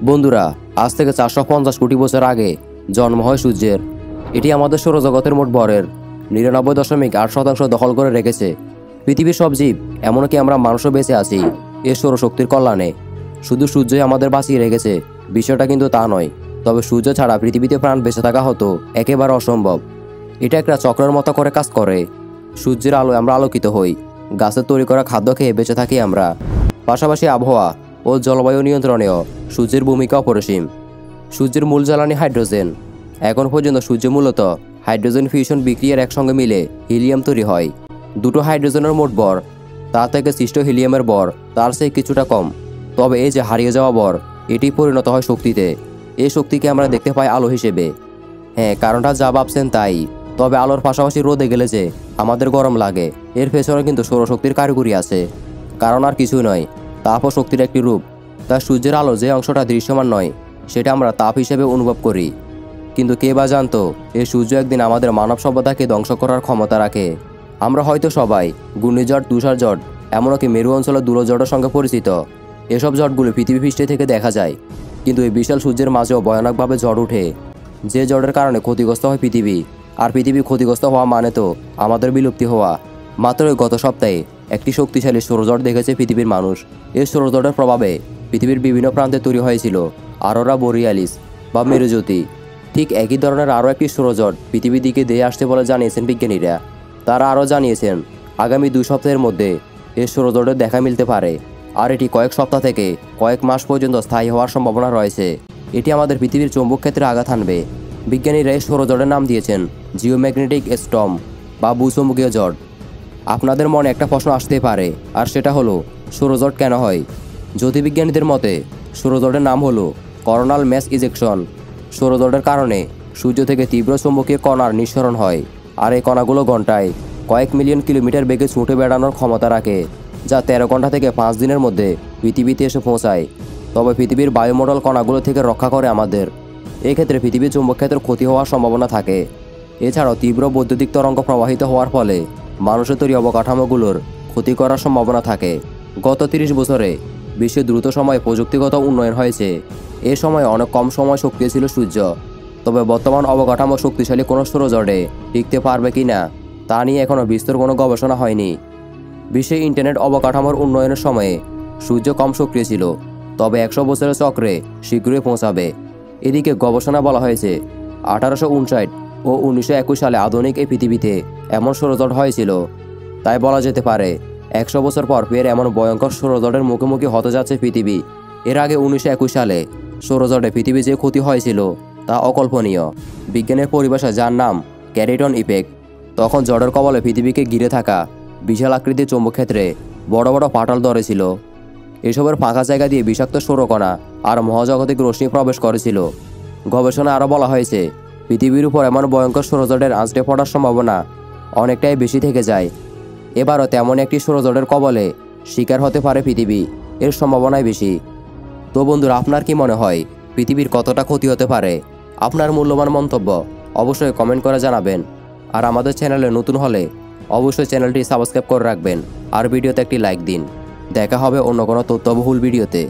বন্ধুরা, আজ থেকে 450 কোটি বছর আগে জন্ম হয় সূর্যের। এটি আমাদের সৌরজগতের মোট ভরের 99.8% দখল করে রেখেছে। পৃথিবীর সব জীব, এমনকি আমরা মানুষও বেঁচে আছি এর সৌরশক্তির কল্যাণে। শুধু সূর্যই আমাদের বাঁচিয়ে রেখেছে বিষয়টা কিন্তু তা নয়। তবে সূর্য ছাড়া পৃথিবীতে প্রাণ বেঁচে থাকা হতো একেবারে অসম্ভব। এটা একটা চক্রের মতো করে কাজ করে। সূর্যের আলোয় আমরা আলোকিত হই, গাছের তৈরি করা খাদ্য খেয়ে বেঁচে থাকি আমরা। পাশাপাশি আবহাওয়া ও জলবায়ু নিয়ন্ত্রণেও সূর্যের ভূমিকা অপরিসীম। সূর্যের মূল জ্বালানি হাইড্রোজেন। এখন পর্যন্ত সূর্য মূলত হাইড্রোজেন ফিউশন বিক্রিয়ার একসঙ্গে মিলে হিলিয়াম তৈরি হয়। দুটো হাইড্রোজেনের মোট ভর, তা থেকে সৃষ্ট হিলিয়ামের ভর তার চেয়ে কিছুটা কম। তবে এই যে হারিয়ে যাওয়া ভর, এটি পরিণত হয় শক্তিতে। এই শক্তিকে আমরা দেখতে পাই আলো হিসেবে। হ্যাঁ, কারণটা যা ভাবছেন তাই। তবে আলোর পাশাপাশি রোদে গেলে যে আমাদের গরম লাগে, এর পেছনে কিন্তু সৌরশক্তির কারিগরি আছে। কারণ আর কিছুই নয়, তাপ ও শক্তির একটি রূপ। তার সূর্যের আলো যে অংশটা দৃশ্যমান নয়, সেটা আমরা তাপ হিসেবে অনুভব করি। কিন্তু কে বা জানতো এই সূর্য একদিন আমাদের মানব সভ্যতাকে ধ্বংস করার ক্ষমতা রাখে। আমরা হয়তো সবাই ঘূর্ণিঝড়, তুষার ঝড়, এমনকি মেরু অঞ্চলের দূরঝড়ের সঙ্গে পরিচিত। এসব ঝড়গুলো পৃথিবী পৃষ্ঠে থেকে দেখা যায়, কিন্তু এই বিশাল সূর্যের মাঝেও ভয়ানকভাবে ঝড় ওঠে। যে ঝড়ের কারণে ক্ষতিগ্রস্ত হয় পৃথিবী। আর পৃথিবী ক্ষতিগ্রস্ত হওয়া মানে তো আমাদের বিলুপ্তি হওয়া। মাত্র গত সপ্তাহে একটি শক্তিশালী সৌরঝড় দেখেছে পৃথিবীর মানুষ। এই সৌরঝড়ের প্রভাবে পৃথিবীর বিভিন্ন প্রান্তে তৈরি হয়েছিল অরোরা বোরিয়ালিস বা মেরুজ্যোতি। ঠিক একই ধরনের আরও একটি সৌরঝড় পৃথিবীর দিকে ধেয়ে আসছে বলে জানিয়েছেন বিজ্ঞানীরা। তারা আরও জানিয়েছেন আগামী 2 সপ্তাহের মধ্যে এই সৌরঝড়ের দেখা মিলতে পারে। আর এটি কয়েক সপ্তাহ থেকে কয়েক মাস পর্যন্ত স্থায়ী হওয়ার সম্ভাবনা রয়েছে। এটি আমাদের পৃথিবীর চৌম্বক ক্ষেত্রে আঘাত হানবে। বিজ্ঞানীরা এই সৌরঝড়ের নাম দিয়েছেন জিওম্যাগনেটিক স্টর্ম বা ভূচৌম্বকীয় ঝড়। আপনাদের মনে একটা প্রশ্ন আসতেই পারে, আর সেটা হলো সৌরঝড় কেন হয়? জ্যোতির্বিজ্ঞানীদের মতে সৌরঝড়ের নাম হলো করোনাল ম্যাস ইজেকশন। সৌরঝড়ের কারণে সূর্য থেকে তীব্র চৌম্বকীয় কণার নিঃসরণ হয়। আর এই কণাগুলো ঘন্টায় কয়েক মিলিয়ন কিলোমিটার বেগে ছুটে বেড়ানোর ক্ষমতা রাখে, যা 13 ঘন্টা থেকে 5 দিনের মধ্যে পৃথিবীতে এসে পৌঁছায়। তবে পৃথিবীর বায়ুমণ্ডল কণাগুলো থেকে রক্ষা করে আমাদের। এক্ষেত্রে পৃথিবীর চৌম্বকক্ষেত্রের ক্ষতি হওয়ার সম্ভাবনা থাকে। এছাড়াও তীব্র বৈদ্যুতিক তরঙ্গ প্রবাহিত হওয়ার ফলে মানুষের তৈরি অবকাঠামোগুলোর ক্ষতি করার সম্ভাবনা থাকে। গত 30 বছরে বিশ্বে দ্রুত সময়ে প্রযুক্তিগত উন্নয়ন হয়েছে। এ সময় অনেক কম সময় শক্তি ছিল সূর্য। তবে বর্তমান অবকাঠামো শক্তিশালী কোনো সৌরজড়ে টিকতে পারবে কি না, তা নিয়ে এখনও বিস্তর কোনো গবেষণা হয়নি। বিশ্বে ইন্টারনেট অবকাঠামোর উন্নয়নের সময়ে সূর্য কম সক্রিয় ছিল, তবে 100 বছরের চক্রে শীঘ্রই পৌঁছাবে। এদিকে গবেষণা বলা হয়েছে 1859 ও 1921 সালে আধুনিক এই পৃথিবীতে এমন সৌরজড় হয়েছিল। তাই বলা যেতে পারে 100 বছর পর ফের এমন ভয়ঙ্কর সৌরজড়ের মুখোমুখি হতে যাচ্ছে পৃথিবী। এর আগে 1921 সালে সৌরজড়ে পৃথিবী যে ক্ষতি হয়েছিল তা অকল্পনীয়। বিজ্ঞানের পরিভাষা, যার নাম ক্যারিটন ইফেক্ট। তখন ঝড়ের কবলে পৃথিবীকে ঘিরে থাকা বিশাল আকৃতির চৌম্বকক্ষেত্রে বড় বড় ফাটল ধরেছিল। এসবের ফাঁকা জায়গা দিয়ে বিষাক্ত সৌরকণা আর মহাজাগতিক রশ্মি প্রবেশ করেছিল। গবেষণায় আরও বলা হয়েছে পৃথিবীর উপর এমন ভয়ঙ্কর সৌরজড়ের আঁচড়ে পড়ার সম্ভাবনা অনেকটাই বেশি থেকে যায়। এবারও তেমন একটি সৌরজড়ের কবলে শিকার হতে পারে পৃথিবী, এর সম্ভাবনাই বেশি। তো বন্ধুরা, আপনার কি মনে হয় পৃথিবীর কতটা ক্ষতি হতে পারে? আপনার মূল্যবান মন্তব্য অবশ্যই কমেন্ট করে জানাবেন। আর আমাদের চ্যানেলে নতুন হলে অবশ্যই চ্যানেলটি সাবস্ক্রাইব করে রাখবেন আর ভিডিওতে একটি লাইক দিন। দেখা হবে অন্য কোনো তথ্যবহুল ভিডিওতে।